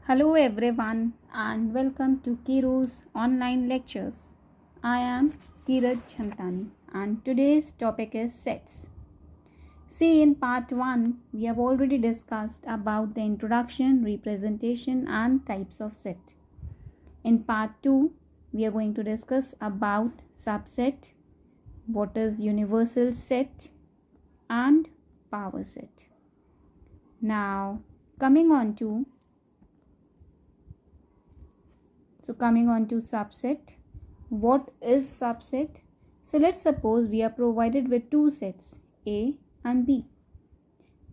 Hello everyone and welcome to Kiru's online lectures. I am Kiraj Chamtani and today's topic is sets. See, in part 1 we have already discussed about the introduction, representation and types of set. In part 2 we are going to discuss about subset, what is universal set and power set. Now coming on to subset. What is subset? So let's suppose we are provided with two sets A and B.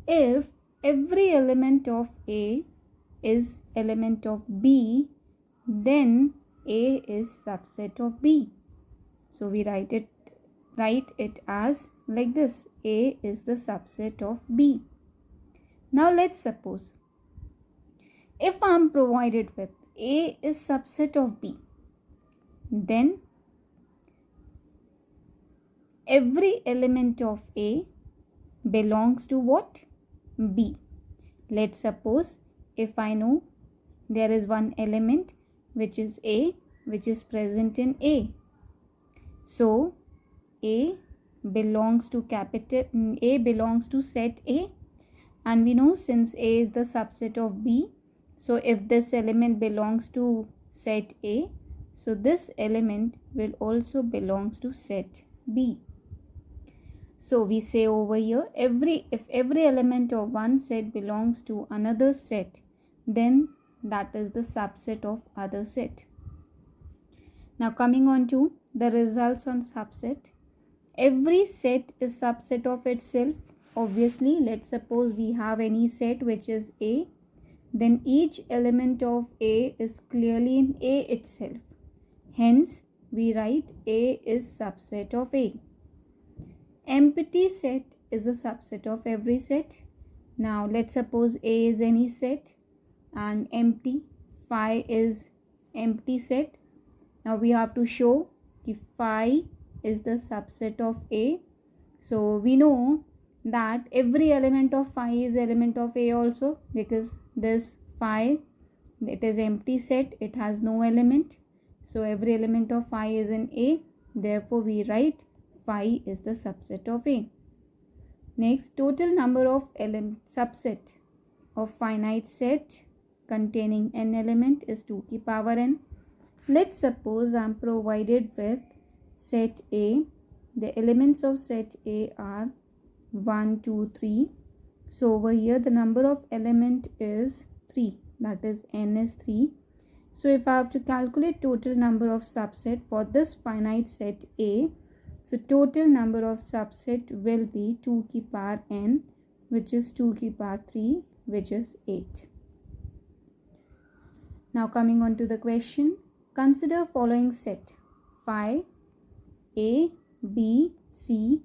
If every element of A is element of B, then A is subset of B. So we write it as like this: A is the subset of B. Now let's suppose if I am provided with A is subset of B, then every element of A belongs to what? B. Let's suppose if I know there is one element which is A, which is present in A. So A belongs to set A, and we know since A is the subset of B, so if this element belongs to set A, so this element will also belongs to set B. So we say over here, if every element of one set belongs to another set, then that is the subset of other set. Now coming on to the results on subset. Every set is subset of itself. Obviously, let's suppose we have any set which is A, then each element of A is clearly in A itself. Hence, we write A is subset of A. Empty set is a subset of every set. Now, let's suppose A is any set and empty, phi is empty set. Now, we have to show if phi is the subset of A. So, we know that every element of phi is element of A also, because this phi, it is empty set, it has no element. So every element of phi is in A, therefore we write phi is the subset of A. Next, total number of subset of finite set containing n element is 2 की power n. Let's suppose I am provided with set A. The elements of set A are 1, 2, 3. So over here the number of element is 3, that is n is 3. So if I have to calculate total number of subset for this finite set A, so total number of subset will be 2 की power n, which is 2 की power 3, which is 8. Now coming on to the question, consider following set phi, A, B, C.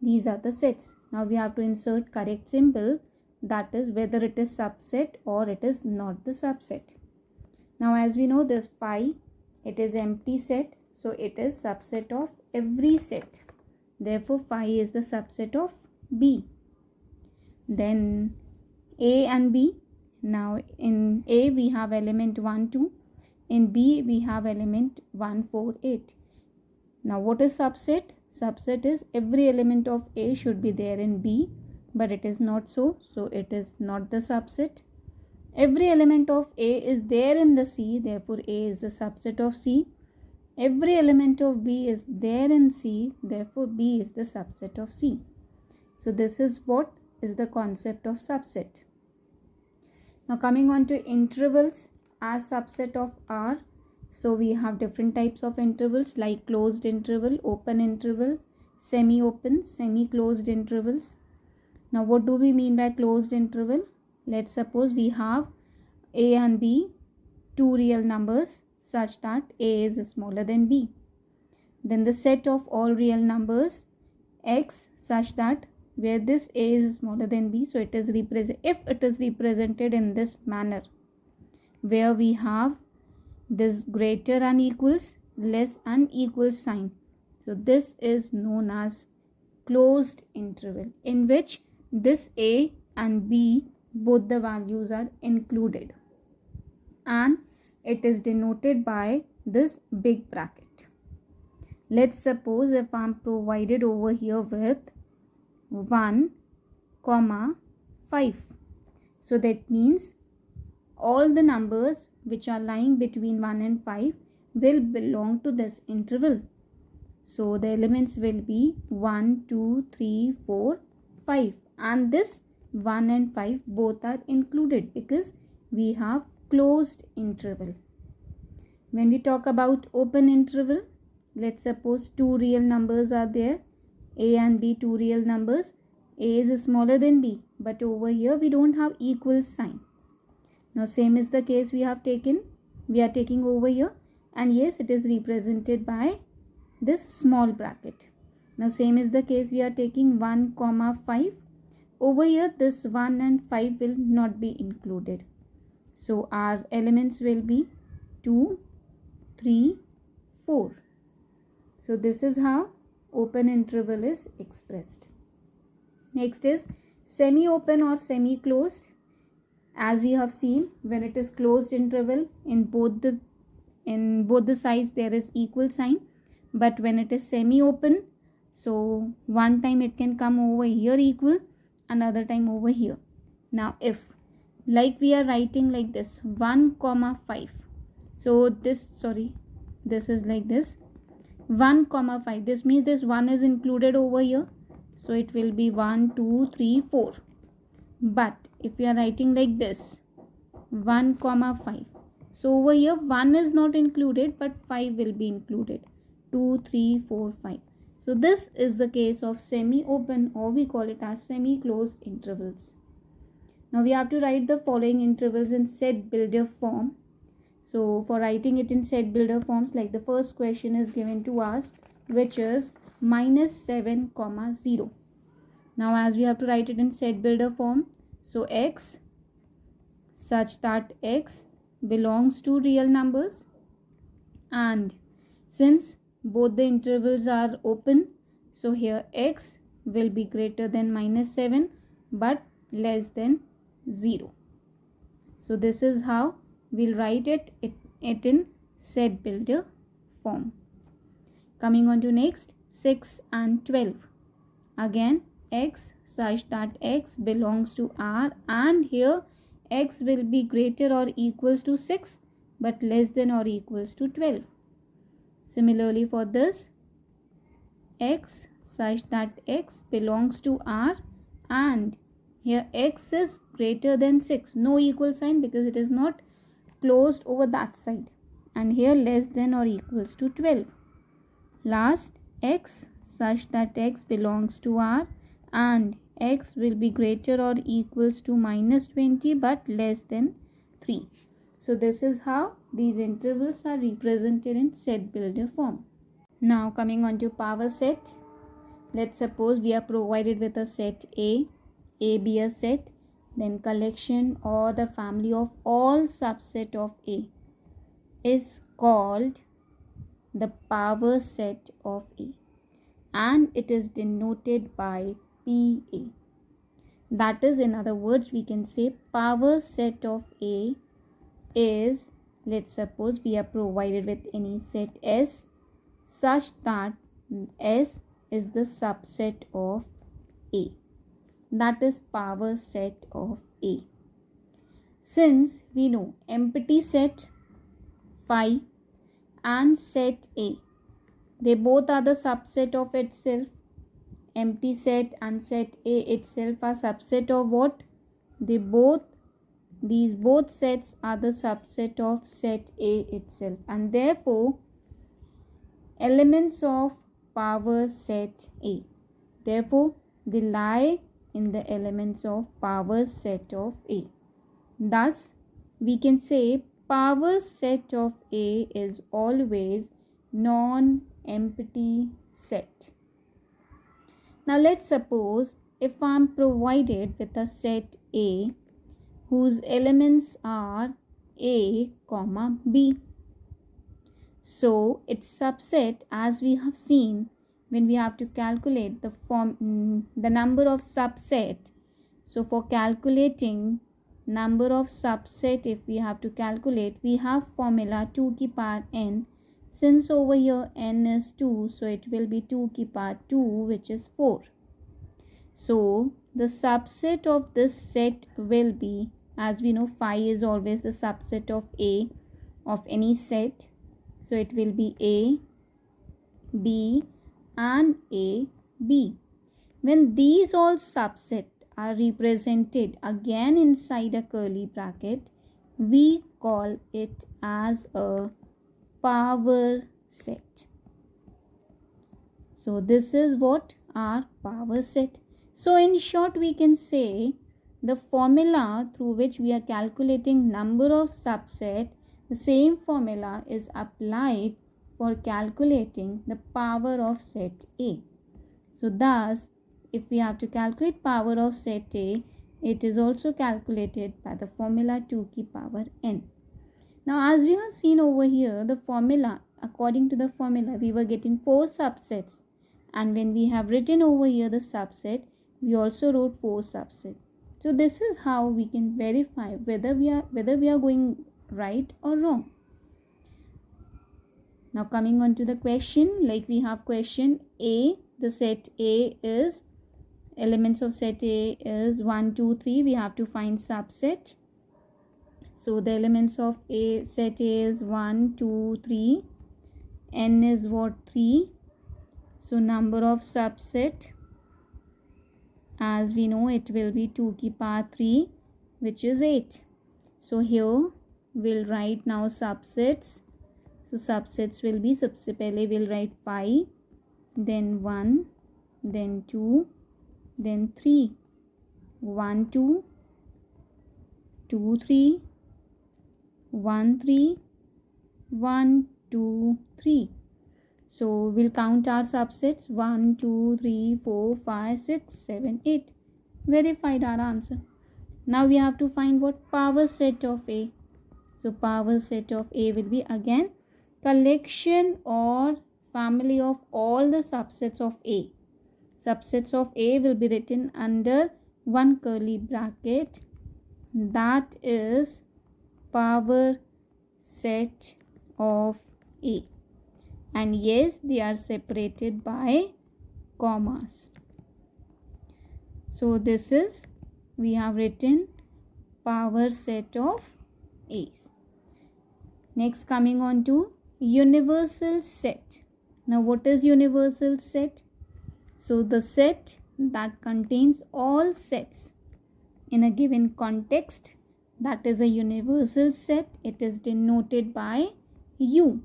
These are the sets. Now we have to insert correct symbol, that is whether it is subset or it is not the subset. Now as we know this phi, it is empty set, so it is subset of every set. Therefore phi is the subset of B. Then A and B. Now in A we have element 1, 2. In B we have element 1, 4, 8. Now what is subset? Subset is every element of A should be there in B, but it is not so, so it is not the subset. Every element of A is there in the C, therefore A is the subset of C. Every element of B is there in C, therefore B is the subset of C. So this is what is the concept of subset. Now coming on to intervals as subset of R. So we have different types of intervals like closed interval, open interval, semi-open, semi-closed intervals. Now what do we mean by closed interval? Let's suppose we have A and B, two real numbers such that A is smaller than B. Then the set of all real numbers X such that where this A is smaller than B, so it is if it is represented in this manner, where we have this greater and equals, less and equals sign. So this is known as closed interval, in which this A and B, both the values are included. and it is denoted by this big bracket. Let's suppose if I'm provided over here with 1, 5. So that means all the numbers which are lying between 1 and 5 will belong to this interval. So the elements will be 1, 2, 3, 4, 5, and this 1 and 5 both are included because we have closed interval. When we talk about open interval, let's suppose two real numbers are there, a and b, two real numbers. A is smaller than b, but over here we don't have equal sign. Now same is the case we are taking over here, and yes, it is represented by this small bracket. Now same is the case we are taking 1, 5. Over here this 1 and 5 will not be included. So our elements will be 2, 3, 4. So this is how open interval is expressed. Next is semi-open or semi-closed. As we have seen, when it is closed interval, in both the sides there is equal sign, but when it is semi-open, so one time it can come over here equal, another time over here. Now if like we are writing like this 1, 5, so this is like this 1, 5, this means this 1 is included over here, so it will be 1, 2, 3, 4. But if we are writing like this 1, 5, so over here 1 is not included, but 5 will be included, 2, 3, 4, 5. So this is the case of semi-open, or we call it as semi-closed intervals. Now we have to write the following intervals in set builder form. So for writing it in set builder forms, like the first question is given to us, which is -7, 0. Now as we have to write it in set builder form, so x such that x belongs to real numbers, and since both the intervals are open, so here x will be greater than -7 but less than 0. So this is how we'll write it in set builder form. Coming on to next, 6 and 12. Again x such that x belongs to R, and here x will be greater or equals to 6 but less than or equals to 12. Similarly for this, x such that x belongs to R, and here x is greater than 6, no equal sign because it is not closed over that side, and here less than or equals to 12. Last, x such that x belongs to R, and x will be greater or equals to -20 but less than 3. So this is how these intervals are represented in set builder form. Now coming on to power set. Let's suppose we are provided with a set A be a set, then collection or the family of all subset of A is called the power set of A, and it is denoted by PA. That is, in other words, we can say power set of A is, let's suppose we are provided with any set S such that S is the subset of A. That is power set of A. Since we know empty set phi and set A, they both are the subset of itself. Empty set and set A itself are subset of what? These both sets are the subset of set A itself, and therefore elements of power set A, therefore they lie in the elements of power set of A. Thus we can say power set of A is always non-empty set. Now let's suppose if I am provided with a set A whose elements are A, B. So its subset, as we have seen when we have to calculate the number of subset. So for calculating number of subset, if we have to calculate, we have formula 2 की power n. Since over here n is 2, so it will be 2 की power 2, which is 4. So the subset of this set will be, as we know, phi is always the subset of A of any set. So it will be A, B and A, B. When these all subset are represented again inside a curly bracket, we call it as a power set. So this is what our power set. So in short, we can say the formula through which we are calculating number of subset, the same formula is applied for calculating the power of set A. So thus, if we have to calculate power of set A, it is also calculated by the formula 2 की power n. Now as we have seen over here, the formula, according to the formula, we were getting 4 subsets, and when we have written over here the subset, we also wrote 4 subsets. So this is how we can verify whether we are going right or wrong. Now coming on to the question, like we have question A, the set A is, elements of set A is 1, 2, 3. We have to find subset. So the elements of A set A is 1, 2, 3. N is what? 3. So number of subset, as we know, it will be 2 की power 3, which is 8. So here we'll write now subsets. So subsets will be, सबसे पहले we'll write 5, then 1, then 2, then 3. 1, 2, 2, 3, 1, 3, 1, 2, 3. So we'll count our subsets 1, 2, 3, 4, 5, 6, 7, 8. Verified our answer. Now we have to find what power set of A. So power set of A will be again collection or family of all the subsets of A. Subsets of A will be written under one curly bracket, that is power set of A. And yes, they are separated by commas. So this is, we have written power set of A's. Next, coming on to universal set. Now what is universal set? So the set that contains all sets in a given context, that is a universal set. It is denoted by U.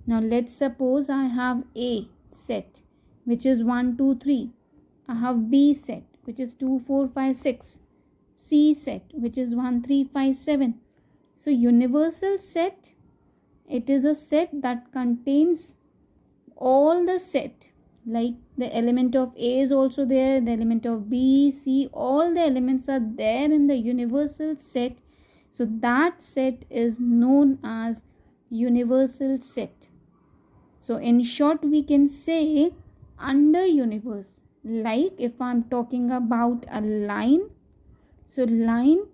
Now let's suppose I have A set, which is 1, 2, 3. I have B set, which is 2, 4, 5, 6. C set, which is 1, 3, 5, 7. So universal set, it is a set that contains all the set, like the element of A is also there, the element of B, C, all the elements are there in the universal set. So that set is known as universal set. So in short, we can say under universe, like if I'm talking about a line, so line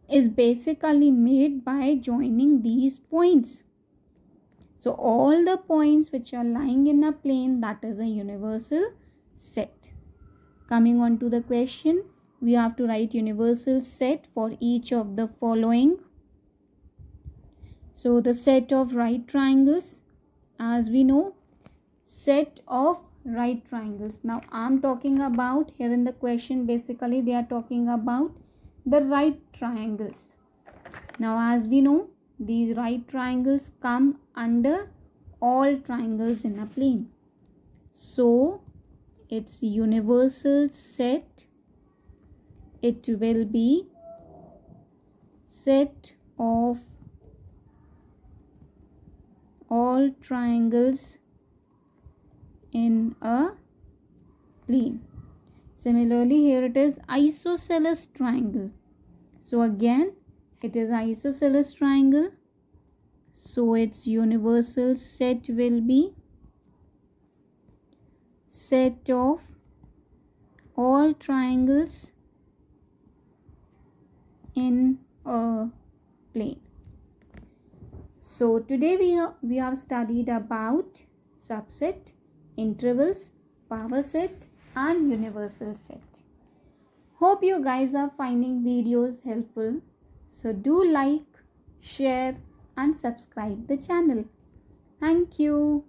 is basically made by joining these points. So all the points which are lying in a plane, that is a universal set. Coming on to the question, we have to write universal set for each of the following. So the set of right triangles, as we know, set of right triangles. Now I'm talking about, here in the question, basically they are talking about the right triangles. Now as we know, these right triangles come under all triangles in a plane. So its universal set, it will be set of all triangles in a plane. Similarly, here it is isosceles triangle. So again, it is isosceles triangle. So its universal set will be set of all triangles in a plane. So today we have studied about subset, intervals, power set and universal set. Hope you guys are finding videos helpful. So do like, share and subscribe the channel. Thank you.